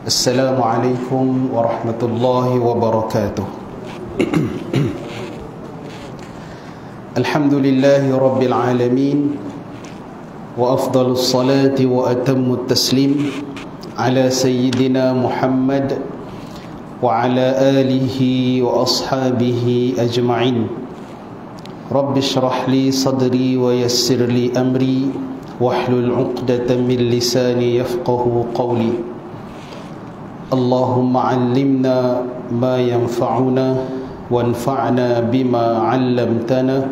Assalamualaikum warahmatullahi wabarakatuh. Alhamdulillahi rabbil alamin, wa afdalus salati wa atammut taslim ala sayyidina Muhammad wa ala alihi wa ashabihi ajma'in. Rabbi shrah li sadri wa yassir li amri wahlul 'uqdatam min lisani yafqahu qawli. Allahumma 'allimna ma yanfa'una wanfa'na bima 'allamtana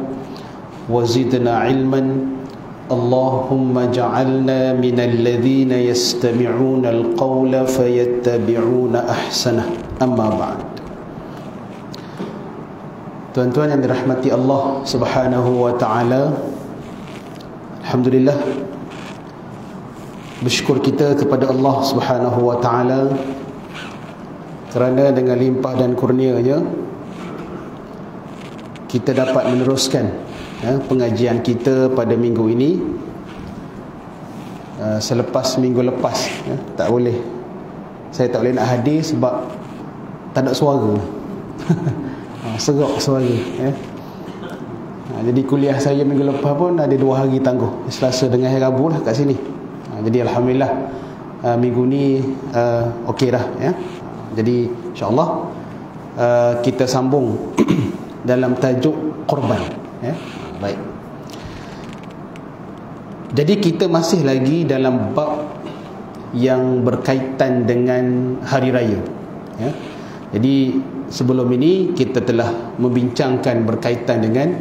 wa zidna 'ilman. Allahumma ja'alna minal ladzina yastami'una al-qawla fayattabi'una ahsanah. Amma ba'd. Tuan-tuan yang dirahmati Allah Subhanahu wa taala, alhamdulillah, bersyukur kita kepada Allah Subhanahu wa taala kerana dengan limpah dan kurnia-Nya kita dapat meneruskan pengajian kita pada minggu ini selepas minggu lepas. Tak boleh, saya tak boleh nak hadir sebab tak ada suara. Serak suara. Jadi kuliah saya minggu lepas pun ada 2 hari tangguh, Selasa dengan hari Rabu lah kat sini. Jadi alhamdulillah minggu ni okey dah ya. Jadi insya-Allah kita sambung dalam tajuk korban ya. Baik. Jadi kita masih lagi dalam bab yang berkaitan dengan hari raya ya. Jadi sebelum ini kita telah membincangkan berkaitan dengan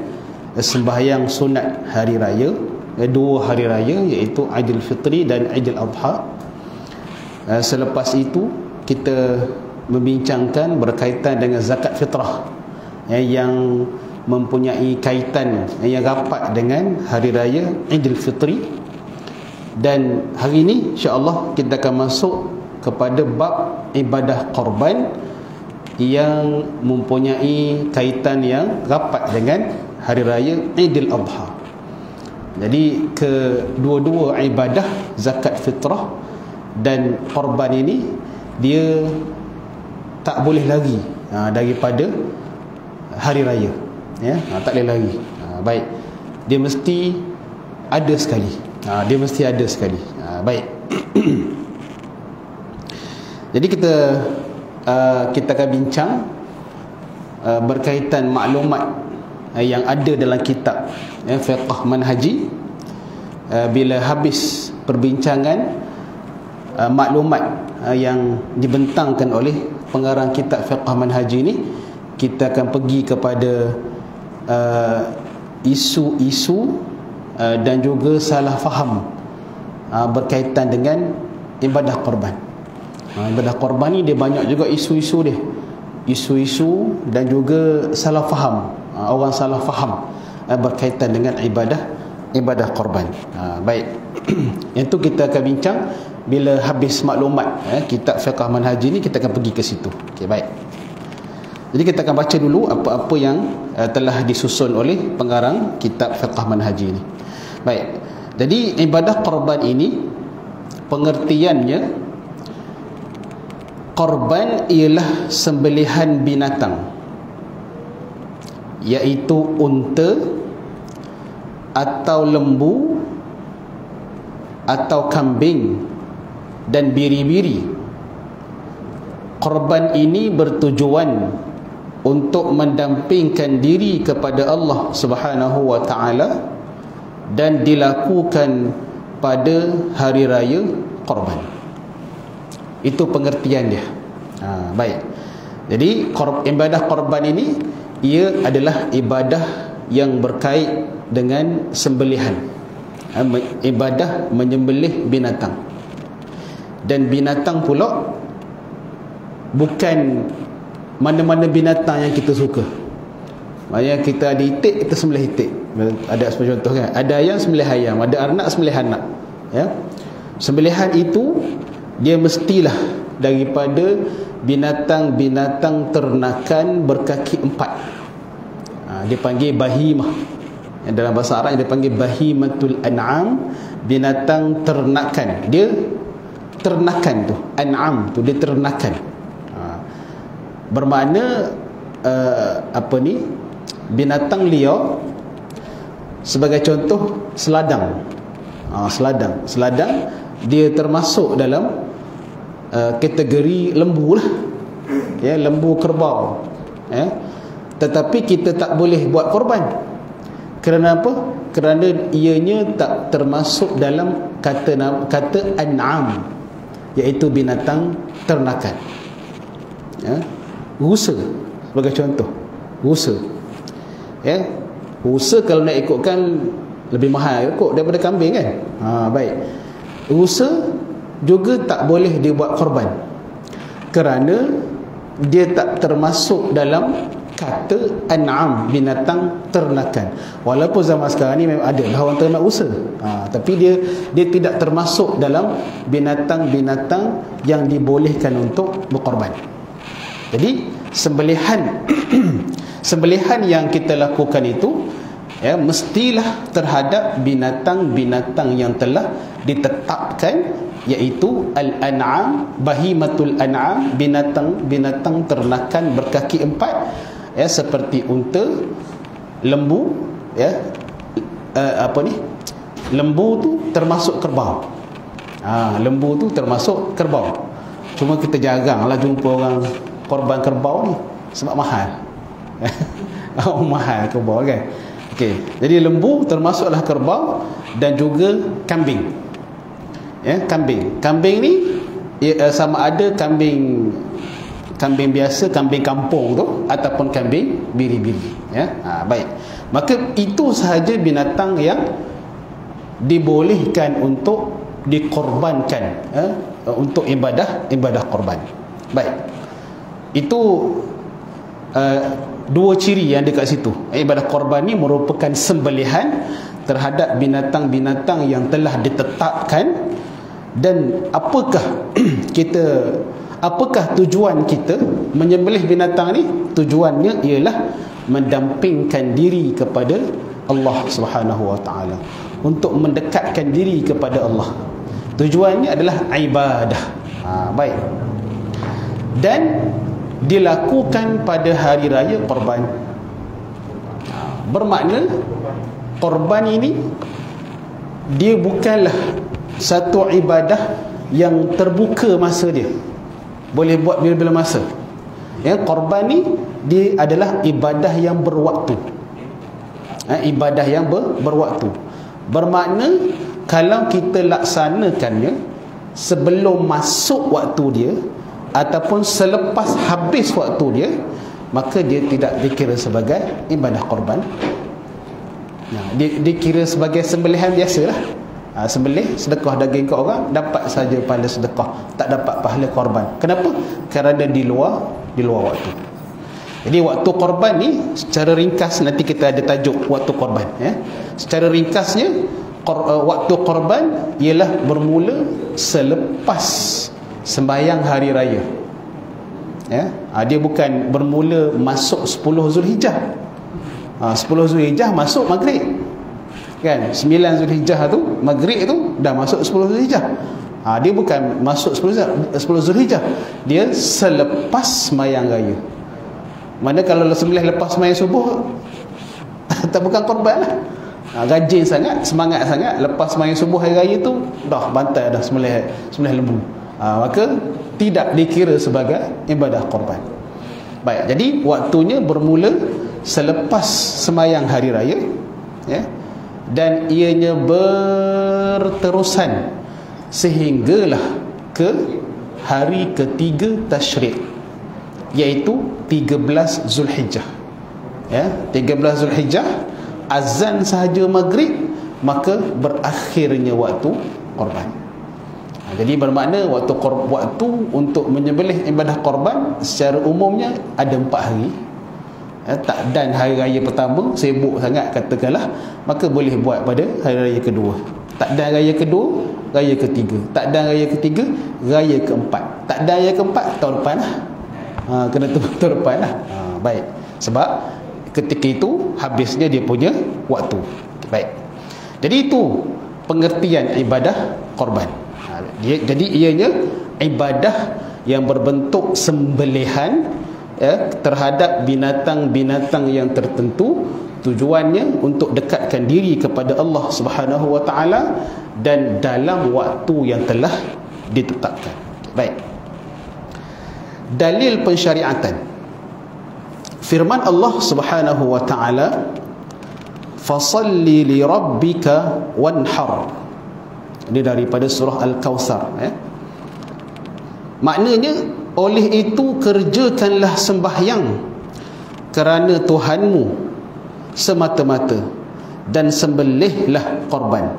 sembahyang sunat hari raya, 2 hari raya, iaitu Aidil Fitri dan Aidil Adha. Selepas itu kita membincangkan berkaitan dengan zakat fitrah yang mempunyai kaitan yang rapat dengan hari raya Aidil Fitri. Dan hari ini insya-Allah kita akan masuk kepada bab ibadah korban yang mempunyai kaitan yang rapat dengan hari raya Aidil Adha. Jadi kedua-dua ibadah zakat fitrah dan korban ini dia tak boleh lari daripada hari raya ya. Tak boleh lari. Baik, dia mesti ada sekali. Dia mesti ada sekali. Baik. Jadi kita akan bincang berkaitan maklumat yang ada dalam kitab fiqh manhaji. Bila habis perbincangan maklumat yang dibentangkan oleh pengarang kitab fiqh manhaji ini, kita akan pergi kepada isu-isu dan juga salah faham berkaitan dengan ibadah korban. Ibadah korban ni dia banyak juga isu-isu dia. Isu-isu dan juga salah faham. Orang salah faham berkaitan dengan ibadah korban. Baik. Yang tu kita akan bincang bila habis maklumat kitab fiqh manhaji ni, kita akan pergi ke situ. Okey, baik. Jadi kita akan baca dulu apa-apa yang telah disusun oleh pengarang kitab fiqh manhaji ni. Baik. Jadi ibadah korban ini pengertiannya, korban ialah sembelihan binatang, iaitu unta atau lembu atau kambing dan biri-biri. Korban ini bertujuan untuk mendampingkan diri kepada Allah Subhanahu wa taala dan dilakukan pada hari raya korban. Itu pengertian dia. Baik. Jadi ibadah korban ini ia adalah ibadah yang berkait dengan sembelihan. Ibadah menyembelih binatang. Dan binatang pula bukan mana-mana binatang yang kita suka. Maksudnya kita ada itik, kita sembelih itik. Ada seperti contoh kan. Ada ayam sembelih ayam, ada anak sembelih anak. Ya. Sembelihan itu dia mestilah daripada binatang-binatang ternakan berkaki 4. Dia panggil bahimah. Dalam bahasa Arab dia panggil bahimatul an'am, binatang ternakan. Dia ternakan tu, an'am tu dia ternakan. Bermakna binatang liar, sebagai contoh seladang. Seladang dia termasuk dalam kategori lembu lah, ya, lembu kerbau, ya. Tetapi kita tak boleh buat korban. Kerana apa? Kerana ianya tak termasuk dalam kata an'am, iaitu binatang ternakan, ya. Rusa sebagai contoh, rusa, ya. Rusa kalau nak ikutkan lebih mahal kot daripada kambing kan. Baik, rusa juga tak boleh dibuat korban kerana dia tak termasuk dalam kata an'am, binatang ternakan. Walaupun zaman sekarang ni memang ada orang ternak rusa, tapi dia tidak termasuk dalam binatang-binatang yang dibolehkan untuk berkorban. Jadi sembelihan yang kita lakukan itu, ya, mestilah terhadap binatang-binatang yang telah ditetapkan, iaitu al-an'am, bahimatul an'am, binatang ternakan berkaki empat, ya, seperti unta, lembu, ya, lembu tu termasuk kerbau. Lembu tu termasuk kerbau. Cuma kita jaranglah jumpa orang korban kerbau ni sebab mahal. Mahal kerbau kan. Okey, jadi lembu termasuklah kerbau, dan juga kambing. Ya, kambing. Kambing ni sama ada kambing biasa, kambing kampung tu, ataupun kambing biri-biri, ya. Baik. Maka itu sahaja binatang yang dibolehkan untuk dikorbankan, untuk ibadah korban. Baik. Itu dua ciri yang ada kat situ. Ibadah korban ni merupakan sembelihan terhadap binatang-binatang yang telah ditetapkan. Dan apakah tujuan kita menyembelih binatang ni? Tujuannya ialah mendampingkan diri kepada Allah Subhanahu wa taala, untuk mendekatkan diri kepada Allah. Tujuannya adalah ibadah. Baik. Dan dilakukan pada hari raya korban. Bermakna korban ini dia bukanlah satu ibadah yang terbuka masa dia, boleh buat bila-bila masa. Ya, korban ni dia adalah ibadah yang berwaktu. Ibadah yang berwaktu. Bermakna kalau kita laksanakannya sebelum masuk waktu dia ataupun selepas habis waktu dia, maka dia tidak dikira sebagai ibadah korban. Dia dikira sebagai sembelihan biasalah. Sembelih sedekah daging ke orang, dapat saja pahala sedekah, tak dapat pahala korban. Kenapa? Kerana di luar waktu. Jadi waktu korban ni secara ringkas, nanti kita ada tajuk waktu korban, ya. Secara ringkasnya, waktu korban ialah bermula selepas sembahyang hari raya, ya. Dia bukan bermula masuk 10 Zulhijjah. 10 Zulhijjah masuk maghrib kan, 9 Zulhijjah tu maghrib tu dah masuk 10 Zulhijjah. Dia bukan masuk 10 Zulhijjah, dia selepas sembahyang raya. Mana kalau sembelih lepas sembahyang subuh tak bukan korban lah. Rajin sangat, semangat sangat, lepas sembahyang subuh hari raya tu dah bantai dah sembelih lembu. Maka tidak dikira sebagai ibadah korban. Baik, jadi waktunya bermula selepas sembahyang hari raya, ya, dan ianya berterusan sehinggalah ke hari ketiga tasyrik, iaitu 13 Zulhijjah, ya. 13 Zulhijjah azan sahaja maghrib, maka berakhirnya waktu korban. Jadi bermakna waktu untuk menyembelih ibadah korban secara umumnya ada 4 hari. Dan hari raya pertama sibuk sangat katakanlah, maka boleh buat pada hari raya kedua. Tak dan raya kedua, raya ketiga. Tak dan raya ketiga, raya keempat. Tak dan raya keempat, tahun depan lah. Kena tahun depan lah. Baik. Sebab ketika itu habisnya dia punya waktu. Baik. Jadi itu pengertian ibadah korban. Jadi ianya ibadah yang berbentuk sembelihan terhadap binatang-binatang yang tertentu, tujuannya untuk dekatkan diri kepada Allah Subhanahu wa taala dan dalam waktu yang telah ditetapkan. Baik. Dalil pensyariatan. Firman Allah Subhanahu wa taala, "Fasalli li rabbika wanhar." Ini daripada surah Al-Kautsar, Maknanya, oleh itu kerjakanlah sembahyang kerana Tuhanmu semata-mata dan sembelihlah korban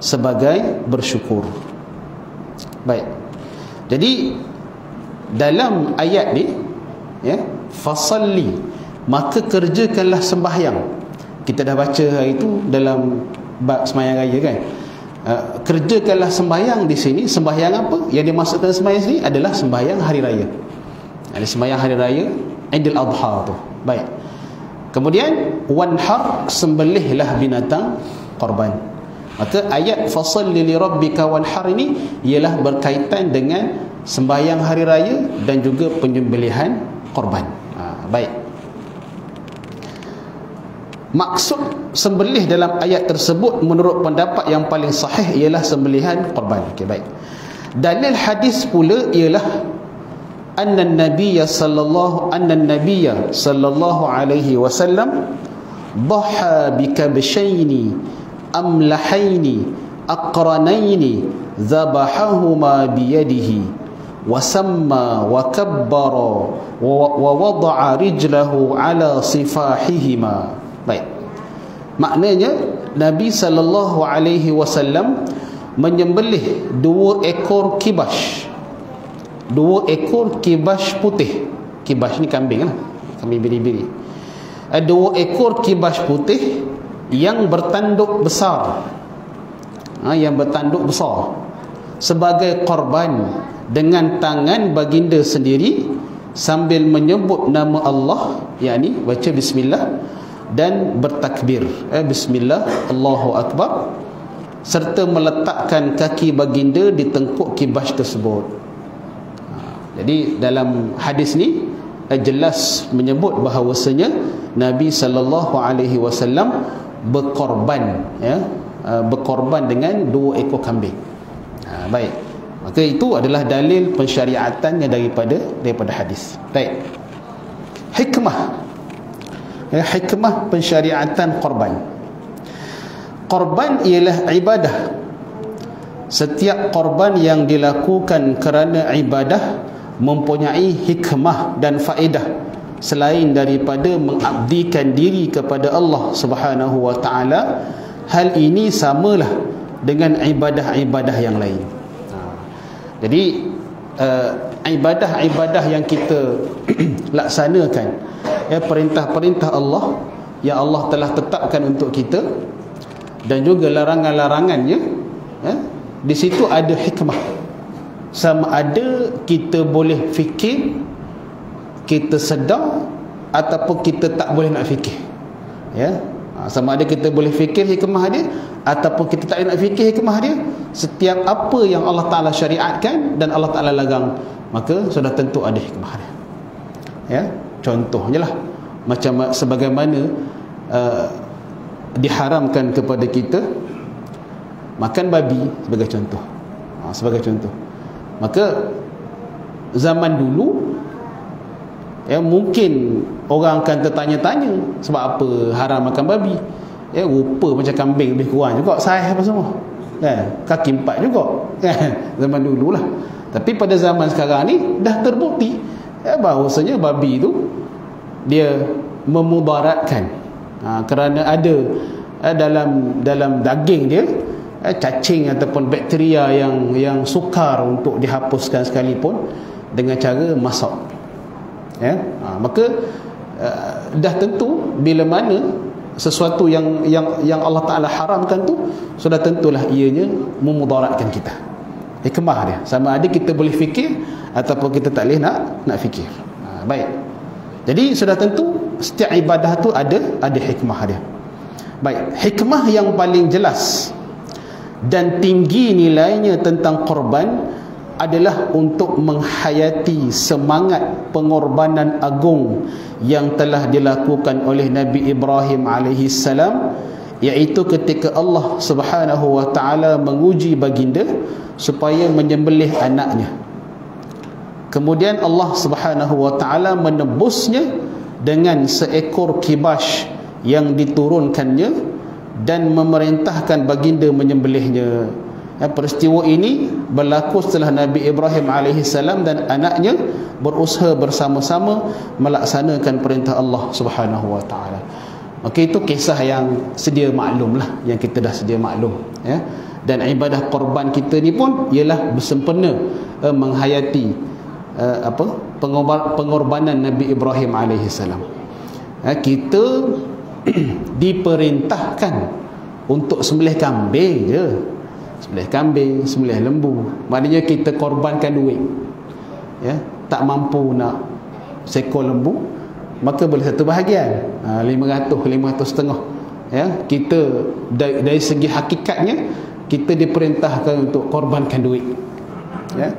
sebagai bersyukur. Baik. Jadi dalam ayat ni, fasalli, maka kerjakanlah sembahyang. Kita dah baca hari itu dalam bab sembahyang raya kan. Kerjakanlah sembahyang di sini. Sembahyang apa? Yang dimaksudkan sembahyang sini adalah sembahyang hari raya. Ada sembahyang hari raya Aidil Adha tu. Baik. Kemudian wanhar, sembelihlah binatang korban. Maka ayat fasalli li rabbika wanhar ini ialah berkaitan dengan sembahyang hari raya dan juga penyembelihan korban. Baik. Maksud sembelih dalam ayat tersebut menurut pendapat yang paling sahih ialah sembelihan korban. Okey, baik. Dalil hadis pula ialah anna an-nabiyya sallallahu alaihi wasallam dhaha bikabshaini amlahaini aqranaini zabahahuma biyadihi wa samma wa kabbara wa wada'a rijlahu ala sifahihima. Baik. Maknanya Nabi sallallahu alaihi wasallam menyembelih 2 ekor kibas. 2 ekor kibas putih. Kibas ni kambing lah. Kambing biri-biri. 2 ekor kibas putih yang bertanduk besar. Yang bertanduk besar sebagai korban dengan tangan baginda sendiri sambil menyebut nama Allah, yakni baca bismillah dan bertakbir, bismillah, Allahu akbar, serta meletakkan kaki baginda di tengkuk kibas tersebut. Jadi dalam hadis ni jelas menyebut bahawasanya Nabi sallallahu alaihi wasallam berkorban, berkorban dengan 2 ekor kambing. Baik. Maka itu adalah dalil pensyariatannya daripada hadis. Baik. Hikmah. Hikmah pensyariatan korban. Korban ialah ibadah. Setiap korban yang dilakukan kerana ibadah mempunyai hikmah dan faedah selain daripada mengabdikan diri kepada Allah Subhanahu wa taala. Hal ini samalah dengan ibadah-ibadah yang lain. Jadi ibadah-ibadah yang kita laksanakan, perintah-perintah Allah yang Allah telah tetapkan untuk kita dan juga larangan-larangannya, di situ ada hikmah. Sama ada kita boleh fikir, kita sedar, ataupun kita tak boleh nak fikir. Sama ada kita boleh fikir hikmah dia ataupun kita tak nak fikir hikmah dia. Setiap apa yang Allah Ta'ala syariatkan dan Allah Ta'ala larang, maka sudah tentu ada hikmah dia. Contohnya lah, macam sebagaimana diharamkan kepada kita makan babi sebagai contoh. Sebagai contoh. Maka zaman dulu mungkin orang akan tertanya-tanya sebab apa haram makan babi. Rupa macam kambing lebih kurang juga saiz apa semua, kaki 4 juga, zaman dululah. Tapi pada zaman sekarang ni dah terbukti bahawasanya babi tu dia memudaratkan, kerana ada dalam daging dia cacing ataupun bakteria yang sukar untuk dihapuskan sekalipun dengan cara masak. Maka dah tentu bila mana sesuatu yang Allah Ta'ala haramkan tu, sudah tentulah ianya memudaratkan kita. Hikmah dia, sama ada kita boleh fikir ataupun kita tak boleh nak fikir. Baik. Jadi sudah tentu setiap ibadah tu ada hikmah dia. Baik. Hikmah yang paling jelas dan tinggi nilainya tentang korban adalah untuk menghayati semangat pengorbanan agung yang telah dilakukan oleh Nabi Ibrahim alaihi salam, iaitu ketika Allah Subhanahu wa taala menguji baginda supaya menyembelih anaknya. Kemudian Allah Subhanahu wa taala menebusnya dengan seekor kibash yang diturunkannya dan memerintahkan baginda menyembelihnya. Peristiwa ini berlaku setelah Nabi Ibrahim AS dan anaknya berusaha bersama-sama melaksanakan perintah Allah Subhanahu wa taala. Maka itu kisah yang sedia maklum lah, yang kita dah sedia maklum, ya. Dan ibadah korban kita ni pun ialah bersempena menghayati pengorbanan Nabi Ibrahim AS. Kita diperintahkan untuk sembelih kambing je, sembelih kambing, sembelih lembu. Maknanya kita korbankan duit, ya. Tak mampu nak seekor lembu, maka boleh satu bahagian, 500 setengah, ya. Kita dari segi hakikatnya kita diperintahkan untuk korbankan duit, ya.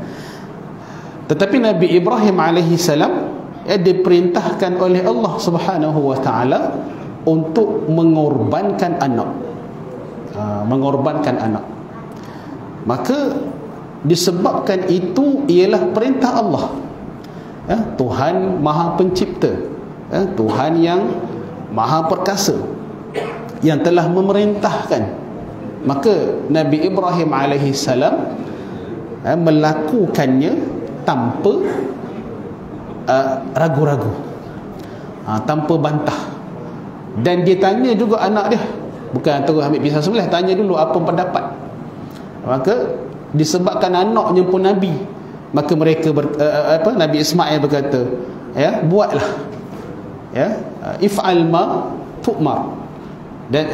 Tetapi Nabi Ibrahim alaihi salam diperintahkan oleh Allah Subhanahu wa taala untuk mengorbankan anak. Mengorbankan anak. Maka disebabkan itu ialah perintah Allah, ya, Tuhan Maha Pencipta, ya, Tuhan yang Maha Perkasa yang telah memerintahkan. Maka Nabi Ibrahim alaihi salam melakukannya tanpa ragu-ragu, tanpa bantah. Dan dia tanya juga anak dia, bukan terus ambil pisau sebelah, tanya dulu apa pendapat. Maka disebabkan anaknya pun Nabi, maka mereka Nabi Ismail berkata, ya, buatlah, ya, if'al ma tu'mar, dan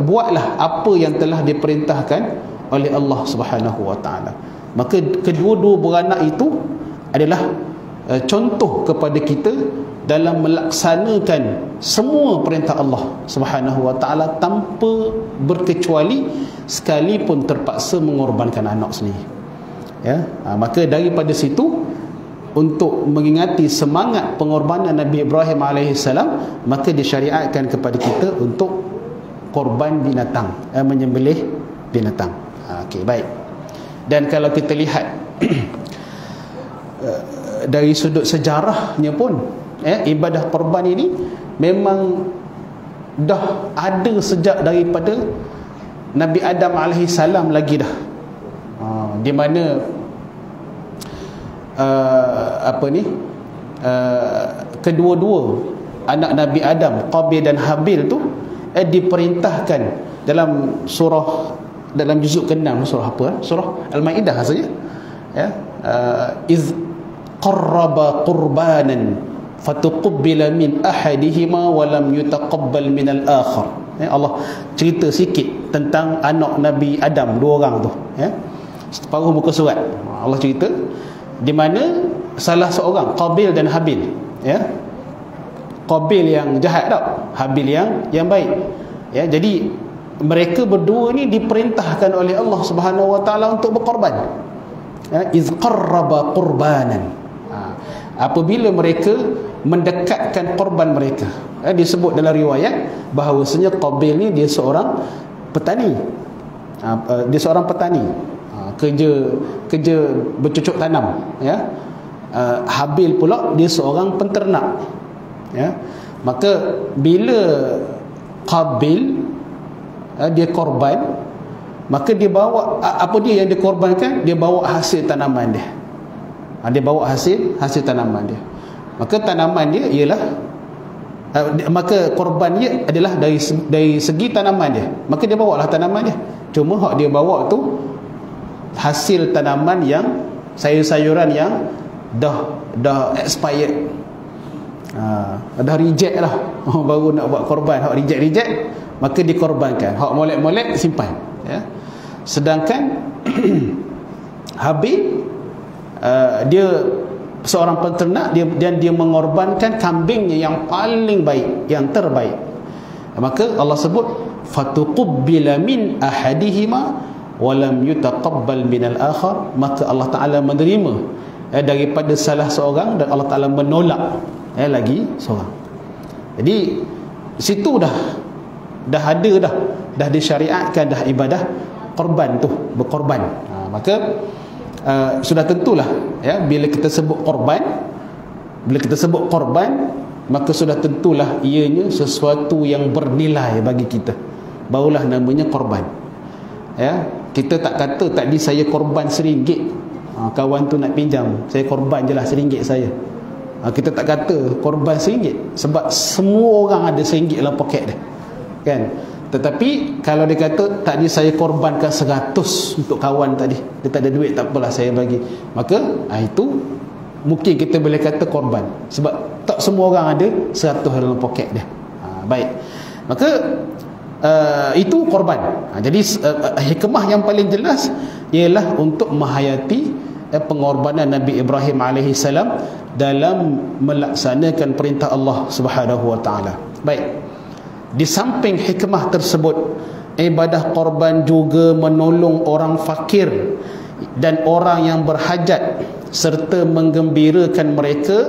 buatlah apa yang telah diperintahkan oleh Allah Subhanahu wa taala. Maka kedua-dua beranak itu adalah contoh kepada kita dalam melaksanakan semua perintah Allah Subhanahu wa taala tanpa berkecuali, sekalipun terpaksa mengorbankan anak sendiri, ya. Maka daripada situ, untuk mengingati semangat pengorbanan Nabi Ibrahim alaihissalam, maka disyariatkan kepada kita untuk korban binatang, menyembelih binatang. Okey, baik. Dan kalau kita lihat dari sudut sejarahnya pun, ibadah korban ini memang dah ada sejak daripada Nabi Adam alaihissalam lagi dah, di mana kedua-dua anak Nabi Adam, Qabil dan Habil tu diperintahkan dalam dalam juzuk ke-6 surah apa? Surah Al-Maidah saja, ya. Iz qarraba qurbanan fatuqbila min ahadihima wa lam yutaqabbal min al-akhar. Allah cerita sikit tentang anak Nabi Adam, dua orang tu, ya. Separuh muka surat Allah cerita di mana salah seorang, Qabil dan Habil, ya. Qabil yang jahat tau, Habil yang baik, ya. Jadi mereka berdua ni diperintahkan oleh Allah Subhanahu wa taala untuk berkorban, ya. Iz qarraba qurbanan, apabila mereka mendekatkan korban mereka, disebut dalam riwayat bahawasanya Qabil ni dia seorang petani, kerja bercucuk tanam, ya. Habil pula dia seorang penternak, ya. Maka bila Qabil dia korban, maka dia bawa apa dia yang dikorbankan? Dia bawa hasil tanaman dia. Dia bawa hasil tanaman dia. Maka tanaman dia ialah maka korban dia adalah dari segi tanaman dia. Maka dia bawalah tanaman dia. Cuma hak dia bawa tu hasil tanaman yang sayur-sayuran yang dah expired, dah reject lah. Baru nak buat korban, hak reject, maka dikorbankan. Hak molek-molek simpan, ya. Sedangkan Habil dia seorang penternak, dia mengorbankan kambingnya yang paling baik, yang terbaik. Maka Allah sebut fatuqbila min ahadihima walam yutaqabbal minal akhar, maka Allah Ta'ala menerima daripada salah seorang dan Allah Ta'ala menolak lagi seorang. Jadi situ dah ada dah disyariatkan dah ibadah korban tu, berkorban. Maka sudah tentulah bila kita sebut korban, maka sudah tentulah ianya sesuatu yang bernilai bagi kita, barulah namanya korban. Kita tak kata tadi saya korban RM1, kawan tu nak pinjam, saya korban je lah RM1 saya. Kita tak kata korban RM1, sebab semua orang ada RM1 dalam poket dia, kan? Tetapi kalau dia kata tadi saya korbankan 100 untuk kawan tadi, dia tak ada duit, tak apalah saya bagi, maka itu mungkin kita boleh kata korban, sebab tak semua orang ada 100 dalam poket dia. Baik, maka itu korban. Jadi hikmah yang paling jelas ialah untuk menghayati pengorbanan Nabi Ibrahim AS dalam melaksanakan perintah Allah Subhanahu Wa Taala. Baik, di samping hikmah tersebut, ibadah korban juga menolong orang fakir dan orang yang berhajat, serta menggembirakan mereka,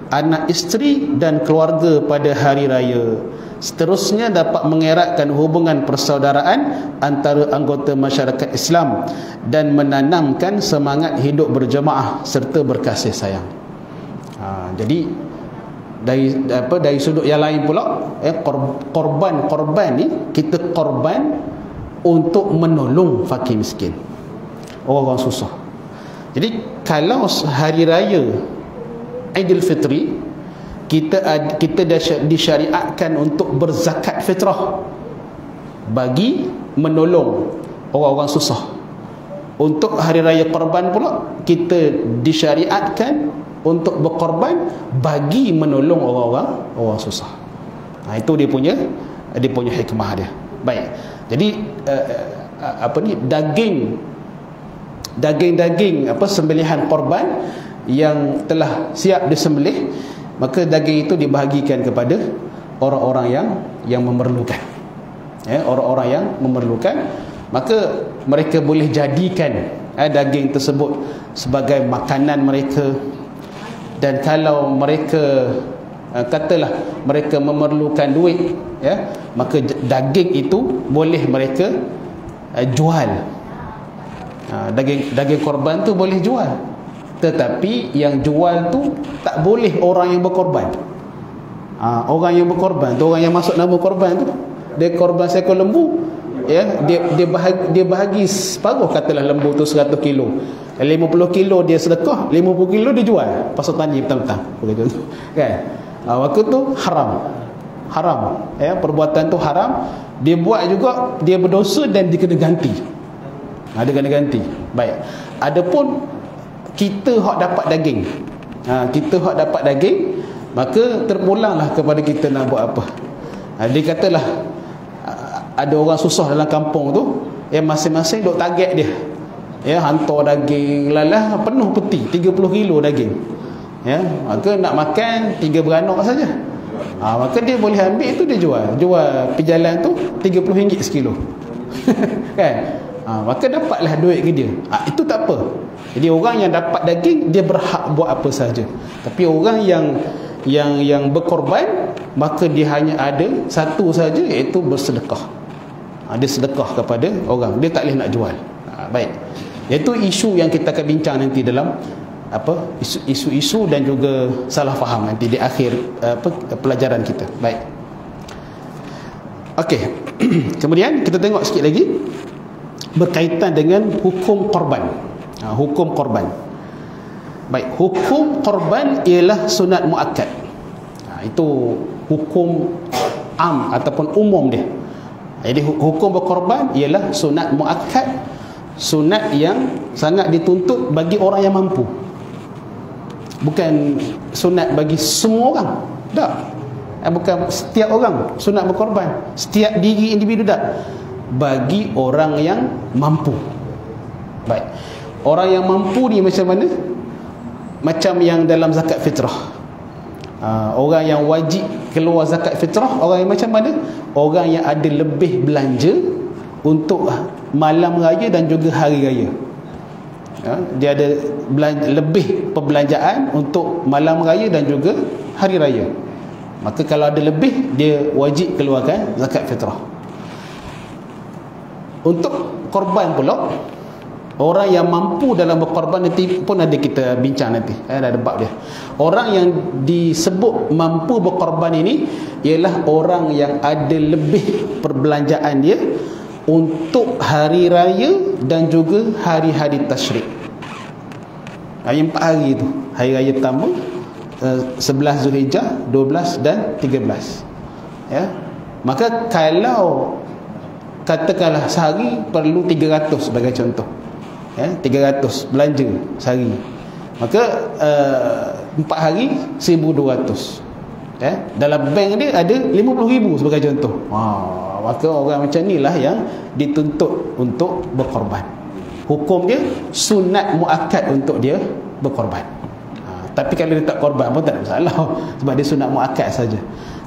anak isteri dan keluarga pada hari raya. Seterusnya dapat mengeratkan hubungan persaudaraan antara anggota masyarakat Islam dan menanamkan semangat hidup berjemaah serta berkasih sayang. Jadi dari sudut yang lain pula, korban ni kita korban untuk menolong fakir miskin, orang-orang susah. Jadi kalau hari raya Aidilfitri, kita disyariatkan untuk berzakat fitrah bagi menolong orang-orang susah. Untuk hari raya korban pula, kita disyariatkan untuk berkorban bagi menolong orang susah. Itu dia punya hikmah dia. Baik. Jadi daging sembelihan korban yang telah siap disembelih, maka daging itu dibahagikan kepada orang-orang yang memerlukan. Orang-orang yang memerlukan, maka mereka boleh jadikan daging tersebut sebagai makanan mereka. Dan kalau mereka katalah mereka memerlukan duit, maka daging itu boleh mereka jual. Daging korban tu boleh jual, tetapi yang jual tu tak boleh orang yang berkorban. Orang yang berkorban tu, orang yang masuk nama korban tu, dia korban seekor lembu, dia bahagi separuh, katalah lembu tu 100 kilo, 50 kilo dia sedekah, 50 kilo dia jual pasal tani petang-petang, kan? Waktu tu haram, perbuatan tu haram. Dia buat juga, dia berdosa dan dia kena ganti. Dia kena ganti. Baik, adapun kita hak dapat daging, maka terpulanglah kepada kita nak buat apa. Dia katalah ada orang susah dalam kampung tu, masing-masing duk target dia, hantar daging lalah penuh peti 30 kilo daging, maka nak makan 3 beranak saja. Maka dia boleh ambil itu, dia jual perjalanan tu RM30 sekilo. Kan? Maka dapatlah duit ke dia. Itu tak apa. Jadi orang yang dapat daging, dia berhak buat apa saja. Tapi orang yang berkorban, maka dia hanya ada satu saja, iaitu bersedekah. Dia sedekah kepada orang, dia tak boleh nak jual. Baik, iaitu isu yang kita akan bincang nanti dalam isu-isu dan juga salah faham nanti di akhir pelajaran kita. Baik, okey. Kemudian kita tengok sikit lagi berkaitan dengan hukum korban. Hukum korban. Baik, hukum korban ialah sunat muakkad. Itu hukum am ataupun umum dia. Jadi hukum berkorban ialah sunat muakkad, sunat yang sangat dituntut bagi orang yang mampu. Bukan sunat bagi semua orang. Tak. Bukan setiap orang sunat berkorban, setiap diri individu, tak. Bagi orang yang mampu. Baik. Orang yang mampu ni macam mana? Macam yang dalam zakat fitrah. Orang yang wajib keluar zakat fitrah, orang yang macam mana? Orang yang ada lebih belanja untuk malam raya dan juga hari raya. Dia ada lebih perbelanjaan untuk malam raya dan juga hari raya. Maka kalau ada lebih, dia wajib keluarkan zakat fitrah. Untuk korban pula, orang yang mampu dalam berkorban, nanti pun ada kita bincang nanti, ada bab dia. Orang yang disebut mampu berkorban ini ialah orang yang ada lebih perbelanjaan dia untuk hari raya dan juga hari-hari tasyrik. Yang 4 hari itu, hari raya pertama, 11 Zulhijjah, 12 dan 13. Ya. Maka kalau katakanlah sehari perlu 300 sebagai contoh, ya, 300 belanja sehari, maka 4 hari 1,200. Ya, dalam bank dia ada 50,000 sebagai contoh. Maka orang macam inilah yang dituntut untuk berkorban. Hukum dia sunat muakkad untuk dia berkorban. Tapi kalau dia tak korban pun tak ada masalah, sebab dia sunat muakkad saja.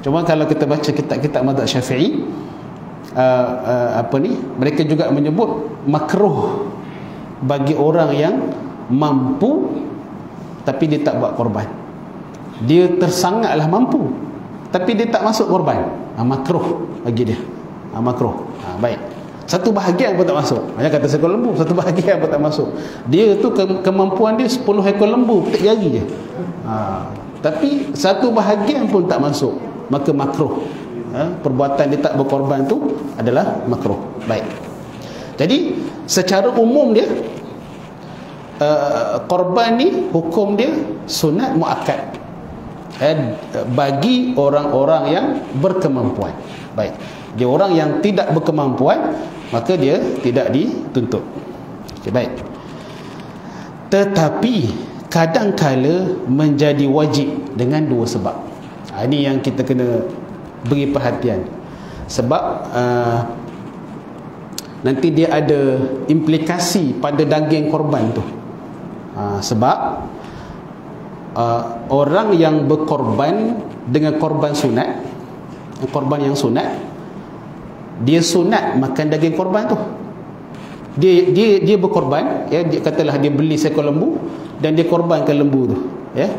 Cuma kalau kita baca kitab-kitab mazhab Syafi'i, mereka juga menyebut makruh bagi orang yang mampu tapi dia tak buat korban. Dia tersangatlah mampu tapi dia tak masuk korban, makruh bagi dia. Makruh. Baik. Satu bahagian pun tak masuk. Macam kata seekor lembu, satu bahagian pun tak masuk. Dia tu kemampuan dia 10 ekor lembu, petik jari je. Tapi satu bahagian pun tak masuk, maka makruh. Perbuatan dia tak berkorban tu adalah makruh. Baik. Jadi secara umum dia, korban ni hukum dia sunat muakkad bagi orang-orang yang berkemampuan. Baik. Dia orang yang tidak berkemampuan, maka dia tidak dituntut. Okay, baik. Tetapi kadang-kala menjadi wajib dengan 2 sebab. Ini yang kita kena beri perhatian. Sebab nanti dia ada implikasi pada daging korban tu. Sebab orang yang berkorban dengan korban sunat, korban yang sunat, dia sunat makan daging korban tu. Dia berkorban, ya, dia katalah dia beli seekor lembu dan dia korbankan lembu tu, ya.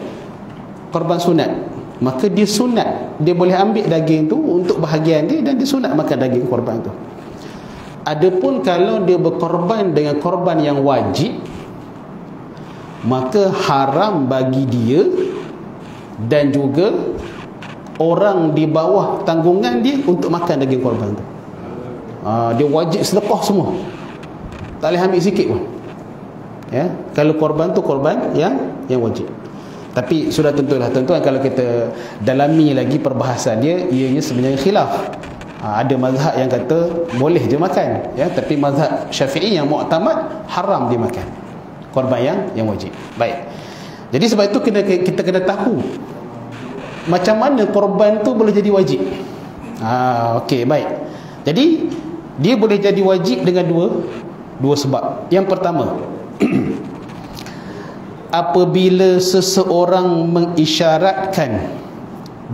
Korban sunat. Maka dia sunat, dia boleh ambil daging tu untuk bahagian dia dan dia sunat makan daging korban tu. Adapun kalau dia berkorban dengan korban yang wajib, maka haram bagi dia dan juga orang di bawah tanggungan dia untuk makan daging korban tu. Dia wajib sedekah semua, tak boleh ambil sikit pun, ya. Kalau korban tu korban yang wajib. Tapi sudah tentulah, tuan-tuan, kalau kita dalami lagi perbahasan dia, ianya sebenarnya khilaf. Ada mazhab yang kata boleh je makan, ya, tapi mazhab Syafi'i yang muktamad haram dia makan korban yang wajib. Baik. Jadi sebab itu kita kena tahu macam mana korban tu boleh jadi wajib. Okey, baik. Jadi dia boleh jadi wajib dengan dua sebab. Yang pertama, apabila seseorang mengisyaratkan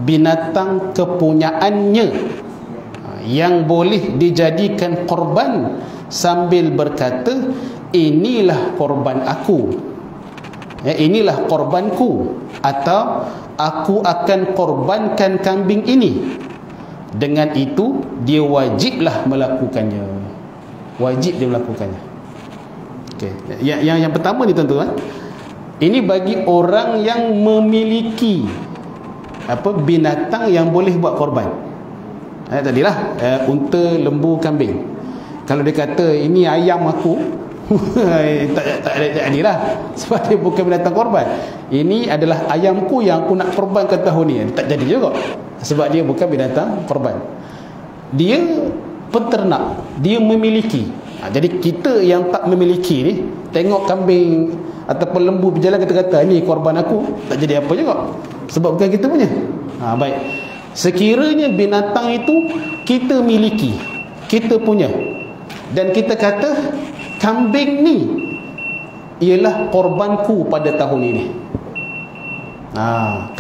binatang kepunyaannya yang boleh dijadikan korban sambil berkata, inilah korban aku, ya, inilah korbanku, atau aku akan korbankan kambing ini. Dengan itu dia wajiblah melakukannya. Wajib dia melakukannya. Okey. Yang pertama ni, tuan-tuan, ini bagi orang yang memiliki binatang yang boleh buat korban. Tadilah unta, lembu, kambing. Kalau dia kata ini ayam aku, tak jadilah, sebab dia bukan binatang korban. Ini adalah ayamku yang aku nak korbankan tahun ni, tak jadi juga, sebab dia bukan binatang korban. Dia peternak, dia memiliki. Jadi kita yang tak memiliki ni, tengok kambing ataupun lembu berjalan, kata-kata ni korban aku, tak jadi apa juga, sebab bukan kita punya. Baik. Sekiranya binatang itu kita miliki, kita punya, dan kita kata kambing ni ialah korbanku pada tahun ini,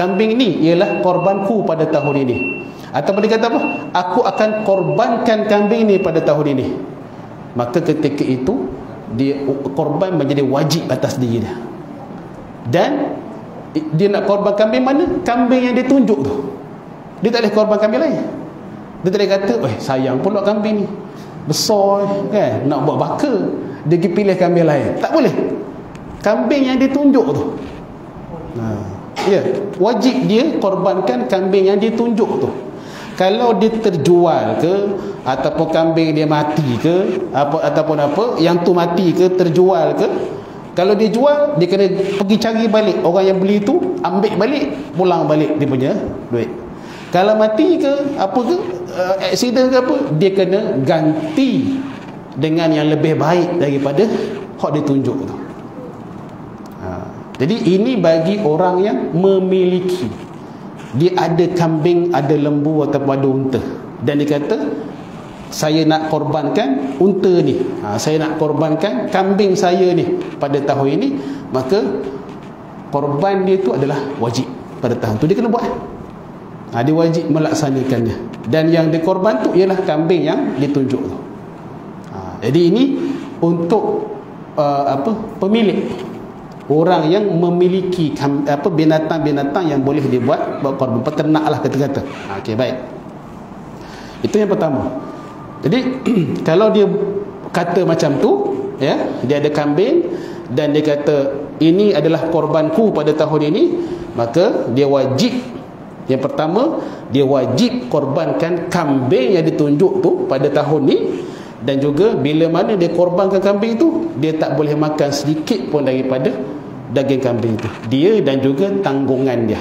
kambing ni ialah korbanku pada tahun ini, atau boleh kata apa, aku akan korbankan kambing ni pada tahun ini, maka ketika itu dia korban menjadi wajib atas diri dia. Dan dia nak korban kambing mana? Kambing yang dia tunjuk tu. Dia tak boleh korban kambing lain. Dia tak boleh kata, sayang pula kambing ni, besar kan, nak buat baka, dia pergi pilih kambing lain. Tak boleh. Kambing yang dia tunjuk tu. Ya, wajib dia korbankan kambing yang dia tunjuk tu. Kalau dia terjual ke, ataupun kambing dia mati ke, ataupun apa, yang tu mati ke, terjual ke, kalau dia jual, dia kena pergi cari balik orang yang beli tu, ambil balik, pulang balik dia punya duit. Kalau mati ke, apa ke, accident ke apa, dia kena ganti dengan yang lebih baik daripada hak dia tunjuk tu. Jadi ini bagi orang yang memiliki, dia ada kambing, ada lembu ataupun ada unta, dan dia kata, saya nak korbankan unta ni, saya nak korbankan kambing saya ni pada tahun ini, maka korban dia tu adalah wajib pada tahun tu, dia kena buat. Dia wajib melaksanakannya, dan yang dikorban tu ialah kambing yang ditunjuk tu. Jadi ini untuk pemilik, orang yang memiliki binatang-binatang yang boleh dibuat korban, peternak lah kata-kata. Okey, baik, itu yang pertama. Jadi kalau dia kata macam tu, ya, dia ada kambing dan dia kata ini adalah korbanku pada tahun ini, maka dia wajib, yang pertama, dia wajib korbankan kambing yang ditunjuk tu pada tahun ni. Dan juga bila mana dia korbankan kambing tu, dia tak boleh makan sedikit pun daripada daging kambing itu. Dia dan juga tanggungan dia.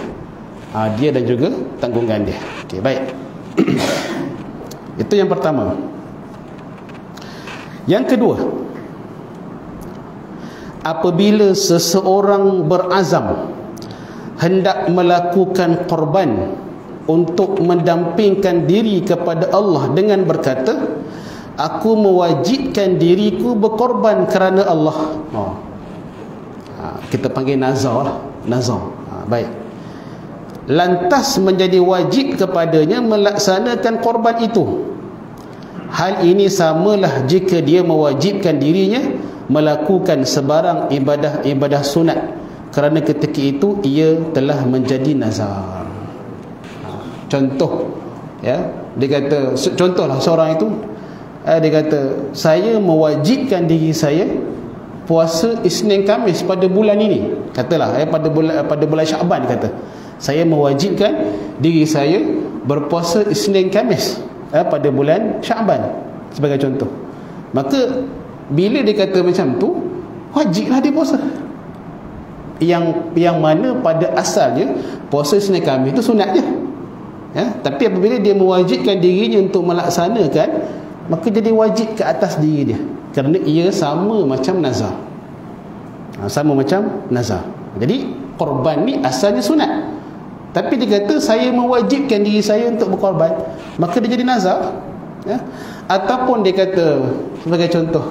Dia dan juga tanggungan dia. Okey, baik. Itu yang pertama. Yang kedua, apabila seseorang berazam hendak melakukan korban untuk mendampingkan diri kepada Allah dengan berkata, aku mewajibkan diriku berkorban kerana Allah. Kita panggil nazar lah. Nazar. Baik. Lantas menjadi wajib kepadanya melaksanakan korban itu. Hal ini samalah jika dia mewajibkan dirinya melakukan sebarang ibadah sunat, kerana ketika itu ia telah menjadi nazar. Contoh, ya, dia kata, contohlah seorang itu, dia kata, saya mewajibkan diri saya puasa Isnin Khamis pada bulan ini, katalah pada bulan Syaban, kata saya mewajibkan diri saya berpuasa Isnin Khamis pada bulan Syaban, sebagai contoh. Maka bila dia kata macam tu, wajiblah dia puasa. Yang mana pada asalnya puasa Isnin Khamis itu sunat je, ya? Tapi apabila dia mewajibkan dirinya untuk melaksanakan, maka jadi wajib ke atas diri dia, kerana ia sama macam nazar. Sama macam nazar. Jadi korban ni asalnya sunat, tapi dia kata saya mewajibkan diri saya untuk berkorban, maka dia jadi nazar, ya? Ataupun dia kata, sebagai contoh,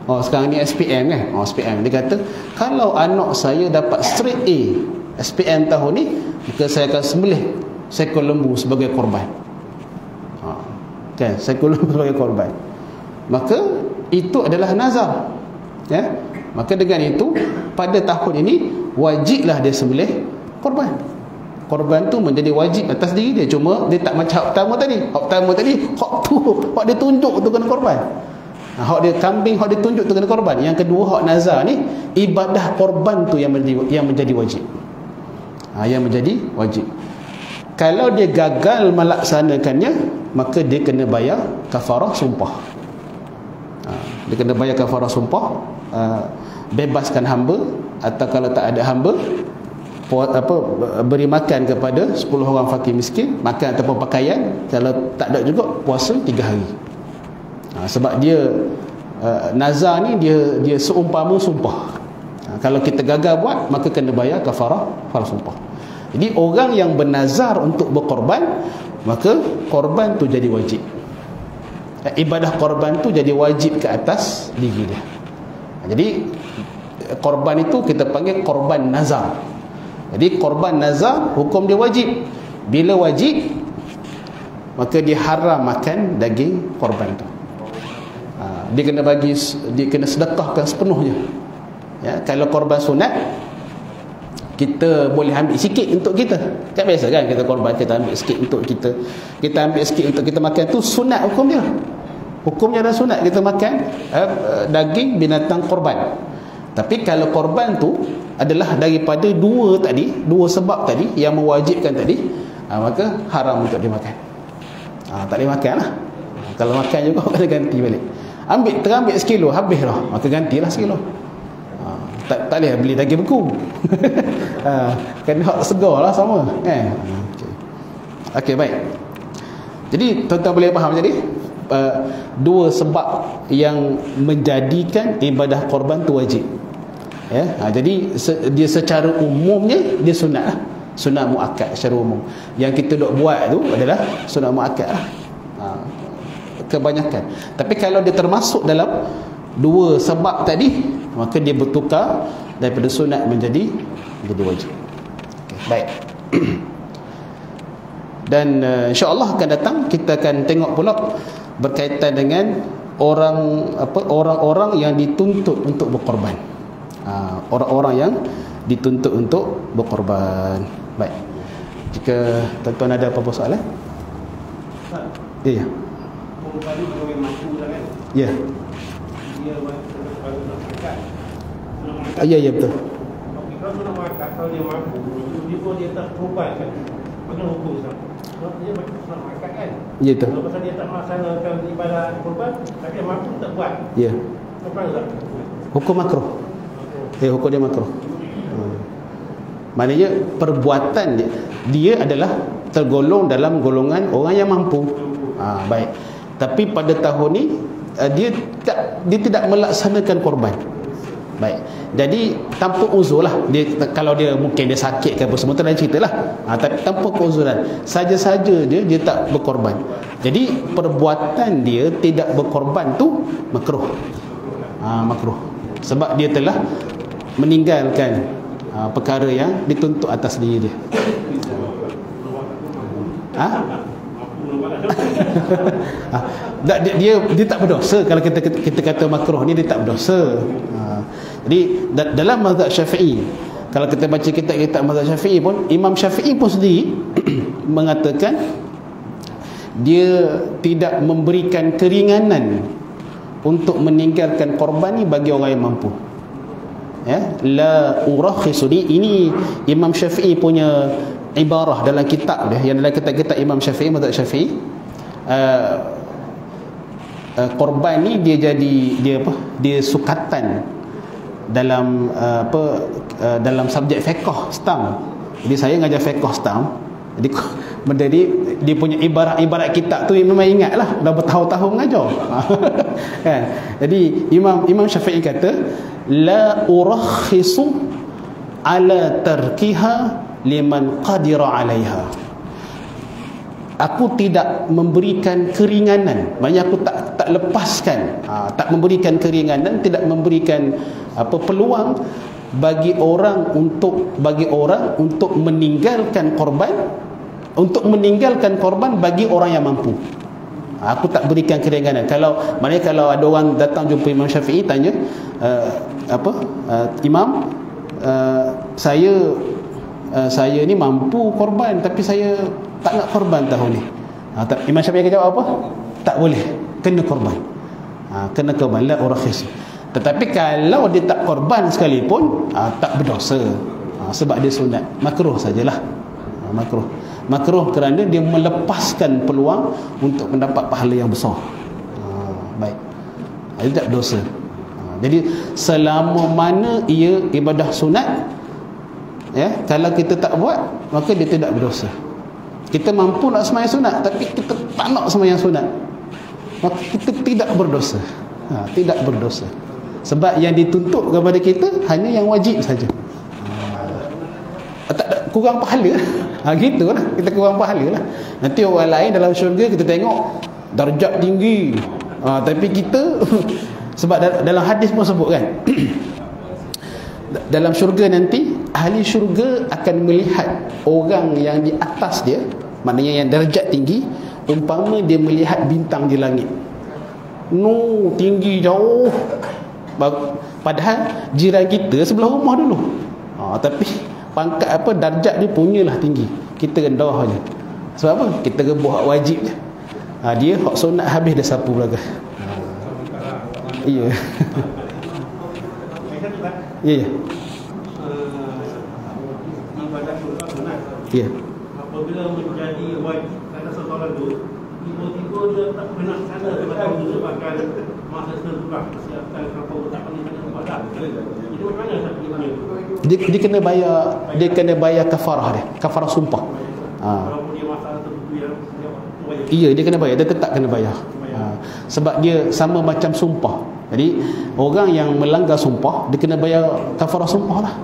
sekarang ni SPM kan, SPM, dia kata kalau anak saya dapat straight A SPM tahun ni, maka saya akan sembelih seekor lembu sebagai korban. Kan, seekor lembu sebagai korban. Maka itu adalah nazar, ya? Maka dengan itu pada tahun ini wajiblah dia sembelih korban. Korban tu menjadi wajib atas diri dia. Cuma dia tak macam hak pertama tadi. Hak pertama tadi, hak dia tunjuk tu kena korban. Hak dia kambing, hak dia tunjuk tu kena korban. Yang kedua, hak nazar ni, ibadah korban tu yang menjadi wajib. Yang menjadi wajib. Kalau dia gagal melaksanakannya, maka dia kena bayar kafarah sumpah. Dia kena bayar kafarah sumpah, bebaskan hamba, atau kalau tak ada hamba, beri makan kepada 10 orang fakir miskin, makan ataupun pakaian. Kalau tak ada juga, puasa 3 hari. Sebab dia nazar ni dia seumpama sumpah. Kalau kita gagal buat, maka kena bayar kafarah sumpah. Jadi orang yang bernazar untuk berkorban, maka korban tu jadi wajib. Ibadah korban tu jadi wajib ke atas diri dia. Jadi korban itu kita panggil korban nazar. Jadi korban nazar hukum dia wajib. Bila wajib, maka dia haram makan daging korban tu. Dia kena sedekahkan sepenuhnya. Ya, kalau korban sunat, kita boleh ambil sikit untuk kita. Kan biasa kan, kita korban, kita ambil sikit untuk kita. Kita ambil sikit untuk kita makan tu sunat hukum dia. Hukumnya adalah sunat kita makan daging binatang korban. Tapi kalau korban tu adalah daripada dua sebab tadi yang mewajibkan tadi, maka haram untuk dimakan. Tak boleh makan lah. Kalau makan juga kena ganti balik. Terambil sekilo, habis lah, maka gantilah sekilo. Tak boleh beli daging beku. Kena hak segar lah sama. Okey, baik. Jadi tuan-tuan boleh faham jadi dua sebab yang menjadikan ibadah korban tu wajib. Jadi dia secara umumnya dia sunat lah. Sunat muakkad secara umum. Yang kita dok buat tu adalah sunat muakkad lah. Kebanyakan. Tapi kalau dia termasuk dalam dua sebab tadi, maka dia bertukar daripada sunat menjadi wajib. Baik. Dan insya-Allah akan datang kita akan tengok pula berkaitan dengan orang-orang yang dituntut untuk berkorban. Orang-orang yang dituntut untuk berkorban. Baik. Jika tuan-tuan ada apa-apa soalan? Ya. Ya. Ya, betul. Kalau dia mampu, dia tak berkorban kan? Bagaimana hukum Ustaz? Dia nak makan kan? Ya, betul. Kalau pasal dia tak melaksanakan ibadah korban, tapi dia mampu tak buat. Ya. Apa Ustaz? Hukum makruh. Hukum dia makruh. Maknanya perbuatan dia adalah tergolong dalam golongan orang yang mampu. Baik. Tapi pada tahun ni dia tidak melaksanakan korban. Baik. Jadi tanpa uzur lah. Kalau dia mungkin dia sakit ke apa semua tu lain cerita lah. Tapi tanpa keuzuran, saja-saja dia tak berkorban. Jadi perbuatan dia tidak berkorban tu makruh. Makruh. Sebab dia telah meninggalkan perkara yang dituntut atas diri dia. Dia tak berdosa. Kalau kita kata makruh ni, dia tak berdosa. Jadi dalam mazhab Syafi'i, kalau kita baca kitab-kitab mazhab Syafi'i pun, Imam Syafi'i pun sendiri mengatakan dia tidak memberikan keringanan untuk meninggalkan korban ni bagi orang yang mampu. La urakhisu, ini Imam Syafi'i punya ibarah dalam kitab dia, yang dalam kitab-kitab Imam Syafi'i, mazhab Syafi'i. Korban ni dia sukatan dalam dalam subjek fiqh stam. Jadi saya ngajar fiqh stam. Jadi dia punya ibarat kitab tu memang ingatlah, dah bertahun-tahun mengajar. Jadi Imam Syafi'i kata la urakhisu ala tarkiha liman qadira 'alaiha. Aku tidak memberikan keringanan, maknanya aku tak lepaskan, tak memberikan keringanan, tidak memberikan peluang bagi orang untuk meninggalkan korban bagi orang yang mampu. Aku tak berikan keringanan. Kalau ada orang datang jumpa Imam Syafi'i, tanya Imam, saya ni mampu korban, tapi saya tak nak korban tahun ni. Imam Syafi'i akan jawab apa? Tak boleh, kena korban. Kena korban, la urakhis. Tetapi kalau dia tak korban sekalipun, tak berdosa. Sebab dia sunat, makruh sajalah. Makruh kerana dia melepaskan peluang untuk mendapat pahala yang besar. Baik. Dia tak berdosa. Jadi selama mana ia ibadah sunat, kalau kita tak buat, maka dia tidak berdosa. Kita mampu nak sembahyang sunat, tapi kita tak nak sembahyang sunat, maka kita tidak berdosa. Tidak berdosa. Sebab yang dituntut kepada kita hanya yang wajib saja. Tak kurang pahala. Gitulah, kita kurang pahala lah. Nanti orang lain dalam syurga kita tengok darjat tinggi, tapi kita sebab dalam hadis pun sebut kan, dalam syurga nanti ahli syurga akan melihat orang yang di atas dia, maknanya yang darjat tinggi, umpama dia melihat bintang di langit, tinggi jauh, padahal jiran kita sebelah rumah dulu, tapi pangkat darjat dia punyalah tinggi, kita rendah je. Sebab apa? Kita buat wajib je. Dia hak sunat habis dah sapu belakang. Ya. Ya. Ibadah sunat. Ya. Apabila menjadi wajib kerana seseorang itu, tiba-tiba dia tak pernah sana kepada wudhu bahkan masa terbuka siapkan apa tak pernah ibadah. Itu macam mana tak dia kena bayar kafarah dia, kafarah sumpah. Kalau dia masalah tertentu yang wajib. Iya, dia kena bayar, dia tetap kena bayar. Sebab dia sama macam sumpah. Jadi orang yang melanggar sumpah, dia kena bayar kafarah sumpah lah.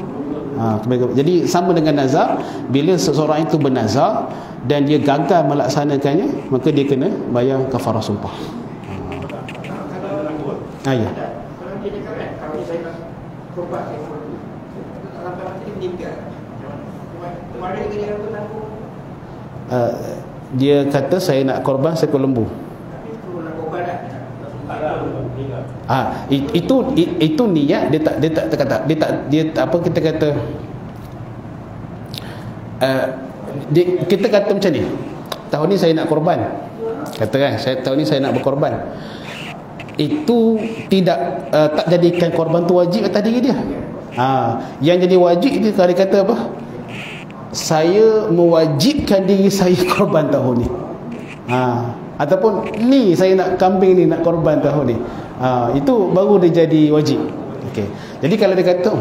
Jadi sama dengan nazar, bila seseorang itu bernazar dan dia gagal melaksanakannya, maka dia kena bayar kafarah sumpah. Ya. Kalau dia cakap kan, kalau dia bayar korban, sampai masa dia meninggal, kemarin dia kena tanggung. Dia kata saya nak korban seekor lembu. Itu nak korban dah. Itu niat dia tak kata apa kita kata kita kata macam ni, tahun ni saya nak korban, kata kan, tahun ni saya nak berkorban, itu tidak tak jadikan korban tu wajib atas diri dia. Yang jadi wajib dia kalau dia kata apa, saya mewajibkan diri saya korban tahun ni, ataupun ni saya nak kambing ni, nak korban tahun ni, itu baru dia jadi wajib. Okey. Jadi kalau dia kata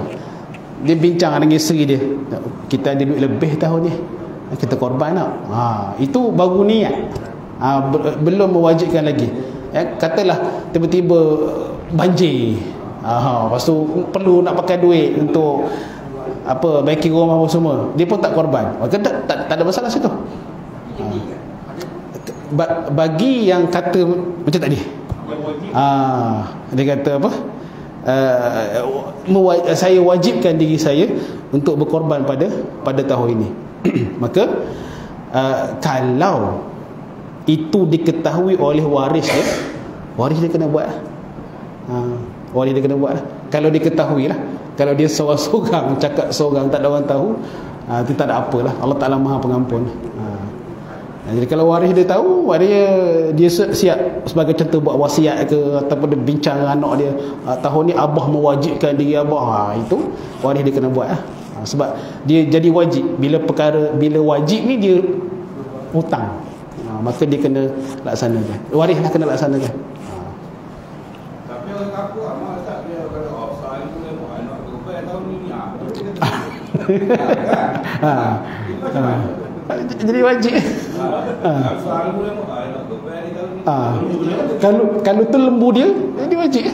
dia bincang dengan isteri dia, kita ada duit lebih tahun ni, kita korban nak, itu baru niat, belum mewajibkan lagi. Katalah tiba-tiba banjir, lepas tu perlu nak pakai duit untuk apa, baiki rumah apa semua, dia pun tak korban, maka tak ada masalah situ. Bagi yang kata macam tadi, dia kata apa, saya wajibkan diri saya untuk berkorban pada tahun ini. Maka kalau itu diketahui oleh waris dia kena buat lah. Waris dia kena buat lah. Kalau diketahui lah. Kalau dia seorang-seorang cakap seorang, tak ada orang tahu, itu tak ada apalah, Allah Ta'ala Maha Pengampun. Jadi kalau waris dia tahu, waris dia siap sebagai contoh buat wasiat ke, ataupun dia bincang dengan anak dia, tahun ni abah mewajibkan diri abah, itu waris dia kena buat lah. Sebab dia jadi wajib. Bila wajib ni dia hutang, maka dia kena laksanakan, waris lah kena laksanakan. Tapi orang kampung amal tak, dia kata saya ni nak berubah tahun ni jadi wajib. Kalau tu lembu dia, jadi wajib.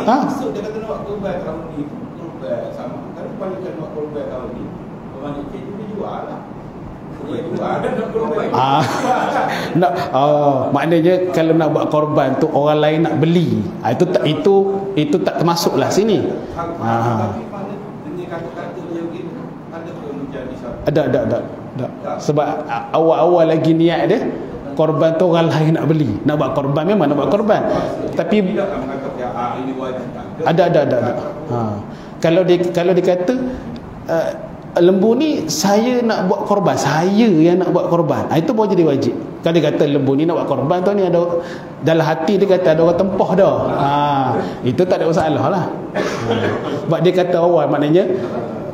Maksud dia kata nak berubah tahun ni, berubah sama. Kalau banyak nak berubah tahun ni, banyak dia jual lah. Maknanya kalau nak buat korban tu orang lain nak beli, itu tak termasuklah sini. Ada. Sebab awal-awal lagi niat dia korban tu orang lain nak beli, nak buat korban, memang nak buat korban, tapi ada. Kalau dia kata lembu ni saya nak buat korban, saya yang nak buat korban, itu baru jadi wajib. Kalau dia kata lembu ni nak buat korban tu ni, ada dalam hati dia kata ada orang tempah dah, itu tak ada masalah lah. Sebab dia kata awal, maknanya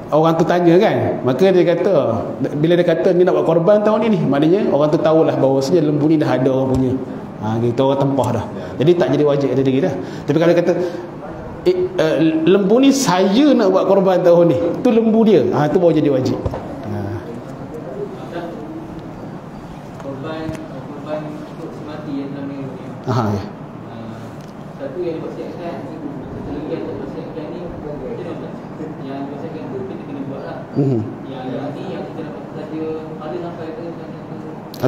orang tu tanya kan, maka dia kata, bila dia kata ni nak buat korban tahun ni, maknanya orang tu tahulah bahawa sebenarnya lembu ni dah ada orang punya, gitu, orang tempah dah, jadi tak jadi wajib ada diri dah. Tapi kalau dia kata lembu ni saya nak buat korban tahun ni, tu lembu dia, tu baru jadi wajib. Korban untuk semati yang dalam minggu ni. Ya. Satu yang dipersiapkan, satu lagi yang tak dipersiapkan ni, yang dipersiapkan tu kita kena buat lah. Yang ni yang kita dapat saja ada sampai ke.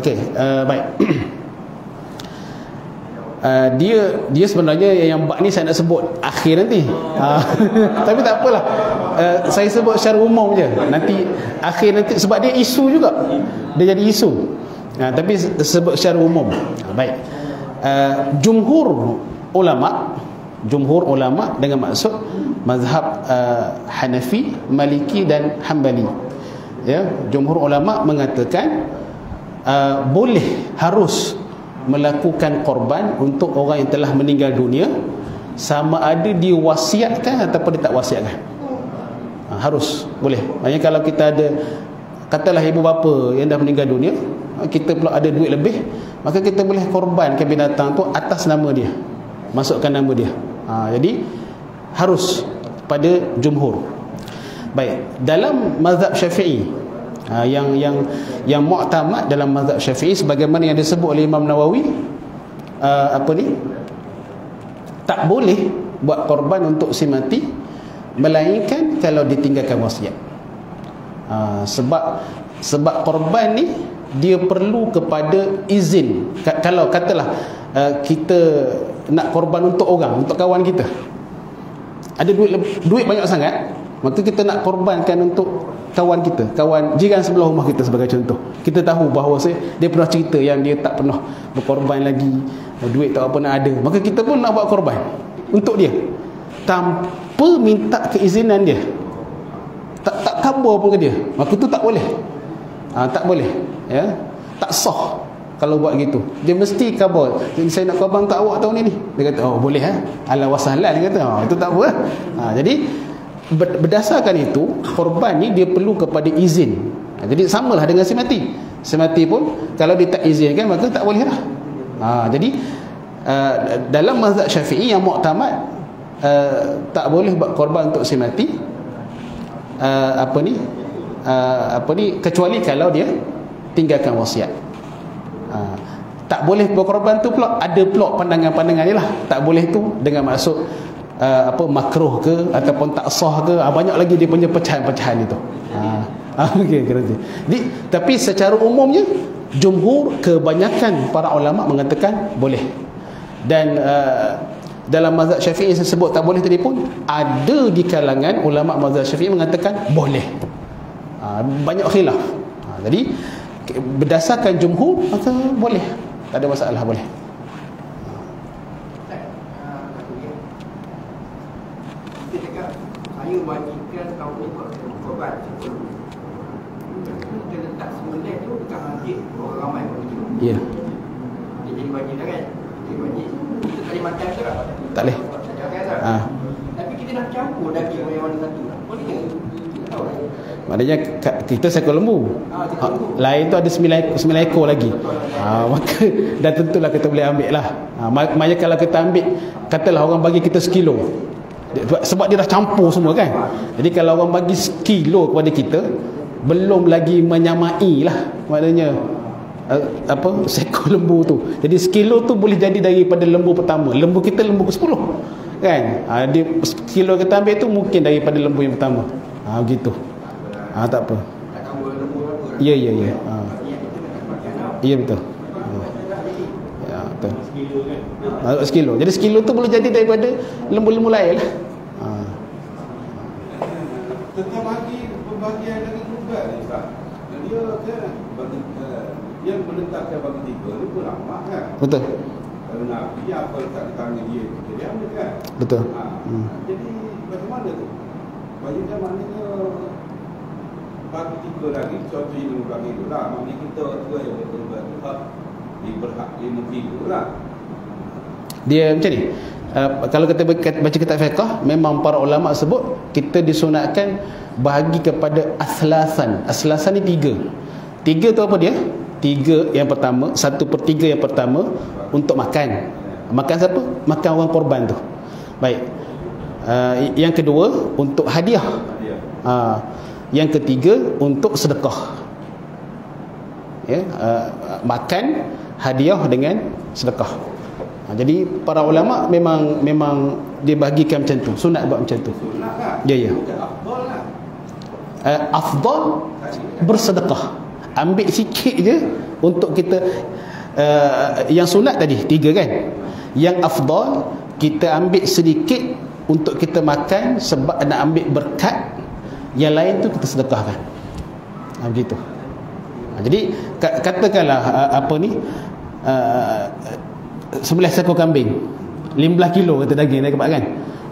Okey, baik. Dia sebenarnya yang bab ni saya nak sebut akhir nanti. Tapi tak apalah. Saya sebut secara umum je. Nanti akhir nanti, sebab dia isu juga. Dia jadi isu. Tapi sebut secara umum. Baik. Jumhur ulama dengan maksud mazhab Hanafi, Maliki dan Hanbali. Ya, jumhur ulama mengatakan harus melakukan korban untuk orang yang telah meninggal dunia, sama ada diwasiatkan ataupun dia tak wasiatkan. Harus, boleh. Maksudnya kalau kita ada, katalah ibu bapa yang dah meninggal dunia, kita pula ada duit lebih, maka kita boleh korbankan binatang tu atas nama dia, masukkan nama dia. Jadi harus pada jumhur. Baik, dalam mazhab Syafi'i, yang mu'tamad dalam mazhab Syafi'i sebagaimana yang disebut oleh Imam Nawawi, tak boleh buat korban untuk si mati melainkan kalau ditinggalkan wasiat. Sebab korban ni dia perlu kepada izin. Kalau katalah kita nak korban untuk orang, untuk kawan kita, ada duit banyak sangat, maka kita nak korbankan untuk kawan kita, kawan jiran sebelah rumah kita sebagai contoh. Kita tahu bahawa dia pernah cerita yang dia tak pernah berkorban lagi, duit tak pernah ada, maka kita pun nak buat korban untuk dia tanpa minta keizinan dia, tak khabar pun ke dia, maka tu tak boleh. Tak boleh, ya, tak sah kalau buat gitu. Dia mesti khabar, saya nak korban tak awak tahun ni. Dia kata, oh boleh, ala wasahlan, dia kata, itu tak apa. Jadi berdasarkan itu, korban ni dia perlu kepada izin. Jadi samalah dengan si mati. Si mati pun kalau dia tak izinkan, maka tak boleh lah. Jadi dalam mazhab Syafi'i yang mu'tamad, tak boleh buat korban untuk si mati, kecuali kalau dia tinggalkan wasiat. Tak boleh berkorban tu pula ada pula pandangan-pandangan ni lah. Tak boleh tu dengan maksud makruh ke ataupun tak sah ke, banyak lagi dia punya pecahan-pecahan itu. Okey, jadi tapi secara umumnya jumhur, kebanyakan para ulama mengatakan boleh. Dan dalam mazhab Syafi'i saya sebut tak boleh tadi pun, ada di kalangan ulama mazhab Syafi'i mengatakan boleh. Banyak khilaf. Jadi berdasarkan jumhur, maka boleh, tak ada masalah, boleh. Kita cakap saya wajibkan tahun ni buat korban. Kita letak sembelih tu dekat masjid, orang ramai begitu. Ya. Dia jadi wajib dah kan? Dia wajib. Kita tak boleh makan ke tak? Tak boleh. Tapi kita dah campur daging yang warna satu. Boleh ke? Kita tahu tak? Maknanya kita seekor lembu, lain tu ada 9 ekor lagi. Maka dah tentulah kita boleh ambil lah. Maknanya kalau kita ambil, katalah orang bagi kita 1 kilo, sebab dia dah campur semua kan. Jadi kalau orang bagi 1 kilo kepada kita, belum lagi menyamai lah, maknanya seekor lembu tu. Jadi 1 kilo tu boleh jadi daripada lembu pertama. Lembu kita lembu ke-10 kan. Dia 1 kilo kita ambil tu mungkin daripada lembu yang pertama. Begitu. Tak apa. Ya. Ya betul. Ya betul. 1 kilo. Jadi 1 kilo tu boleh jadi daripada lembu-lembu lain lah. Tentang pembagian daging kurban ni, Ustaz. Dia kan yang menetapkan bagi 3 ni pun lama kan. Betul. Kalau Nabi apa letak di tangan dia ambil kan. Betul. Jadi macam mana tu? Bagi maknanya bagi 3 lagi, contoh yang bagi tu lah, maknanya kita tu yang berkorban tu berhak 5 kilo lah. Dia macam ni, kalau kita baca kitab fiqh, memang para ulama sebut kita disunatkan bahagi kepada aslasan. Aslasan ni 3 tu apa dia? 3 yang pertama, 1/3 yang pertama untuk makan. Makan siapa? Makan orang korban tu. Baik. Yang kedua untuk hadiah. Yang ketiga untuk sedekah. Ya, makan, hadiah dengan sedekah. Jadi para ulama memang dibahagikan macam tu, sunat buat macam tu. Ya. Afdal bersedekah. Ambil sikit je untuk kita. Yang sunat tadi 3 kan. Yang afdal kita ambil sedikit untuk kita makan sebab nak ambil berkat. Yang lain tu kita sedekahkan. Begitu. Jadi katakanlah apa ni, sembelih seekor kambing 15 kilo kata daging dia kan.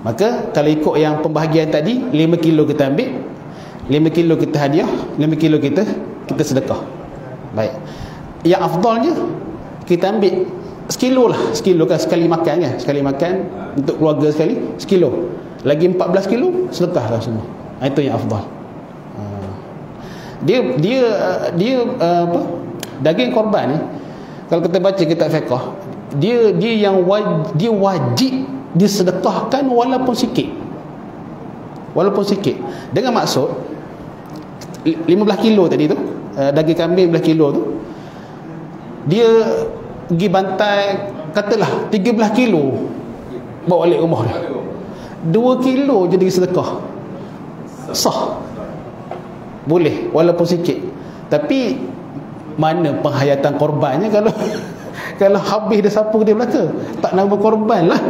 Maka kalau ikut yang pembahagian tadi, 5 kilo kita ambil, 5 kilo kita hadiah, 5 kilo kita sedekah. Baik. Yang afdalnya kita ambil sekilo lah. Sekilo kan sekali makan kan. Sekali makan untuk keluarga sekali sekilo. Lagi 14 kilo sedekahlah semua. Itu yang afdal. Dia apa? Daging korban ni kalau kita baca kitab fiqh, dia yang dia wajib disedekahkan walaupun sikit. Walaupun sikit. Dengan maksud 15 kilo tadi tu, daging kambing 15 kilo tu, dia pergi bantai katalah 13 kilo bawa balik rumah dia. 2 kilo je dia sedekah. Sah. Boleh walaupun sikit. Tapi mana penghayatan korbannya kalau kalau habis dia sapu dia belaka, tak nama korban lah.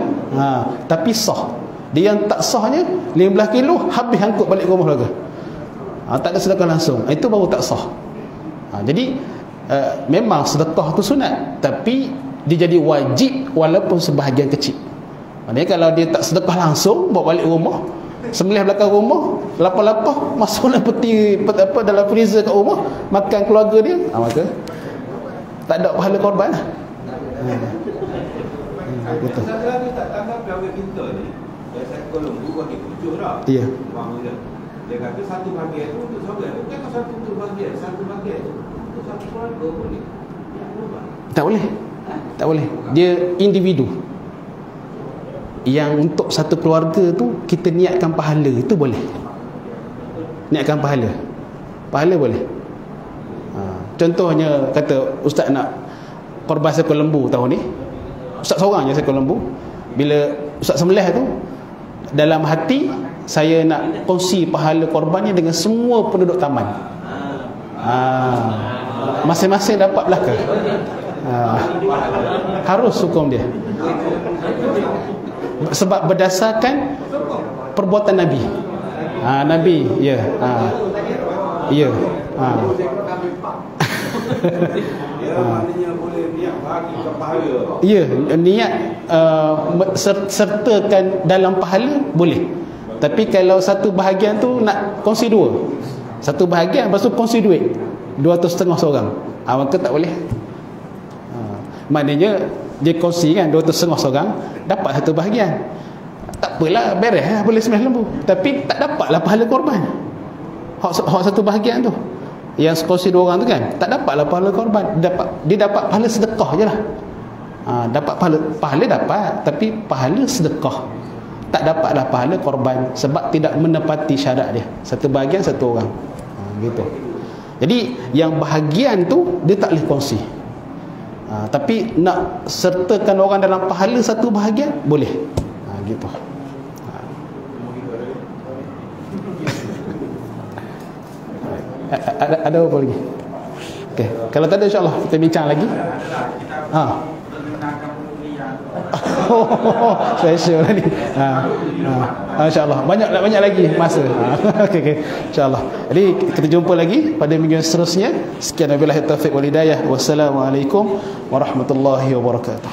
Tapi sah. Dia yang tak sahnya 15 kilo habis angkut balik ke rumah belaka. Tak ada sedekah langsung. Itu baru tak sah. Jadi memang sedekah tu sunat, tapi dia jadi wajib walaupun sebahagian kecil. Maknanya kalau dia tak sedekah langsung bawa balik rumah, sembelih belakang rumah, lapar-lapar masuk dalam peti apa dalam freezer kat rumah, makan keluarga dia, maka tak ada pahala korban lah. Betul. Satu-satu tak tanggap pegawai kita ni, dari sektor lembu bagi pucuk dah. Ya. Dia kata satu bahagian tu untuk saudara. Bukan satu bahagian tu untuk satu keluarga boleh. Tak boleh. Tak boleh. Dia individu. Yang untuk satu keluarga tu kita niatkan pahala, itu boleh. Niatkan pahala. Pahala boleh. Contohnya kata ustaz nak korban seekor lembu tahun ni. Ustaz seorang je seekor lembu. Bila ustaz sembelih tu, dalam hati saya nak kongsi pahala korbannya dengan semua penduduk taman. Masing-masing dapat belakang. Harus hukum dia. Sebab berdasarkan perbuatan Nabi. Nabi, ya. Ya. Maknanya boleh niat bagi ke pahala. Ya, niat sertakan dalam pahala boleh. Tapi kalau satu bahagian tu nak kongsi dua, satu bahagian lepas tu kongsi duit 250 seorang, maka tak boleh. Maknanya dia kongsi kan 250 seorang dapat satu bahagian, tak apalah, beres lah, boleh sembelih lembu, tapi tak dapatlah pahala korban. Hak satu bahagian tu yang kongsi dua orang tu kan, tak dapatlah pahala korban. Dia dapat pahala sedekah je lah. Dapat pahala dapat, tapi pahala sedekah, tak dapatlah pahala korban sebab tidak menepati syarat dia. Satu bahagian satu orang. Gitu. Jadi yang bahagian tu dia tak boleh kongsi. Tapi nak sertakan orang dalam pahala satu bahagian boleh. Gitu. Ada apa lagi? Okey, kalau tak ada insya-Allah kita bincang lagi. Special ni. Insya-Allah banyak lagi masa. Okey, insya-Allah. Jadi kita jumpa lagi pada minggu yang seterusnya. Sekian wabillahi taufiq wal hidayah. Wassalamualaikum warahmatullahi wabarakatuh.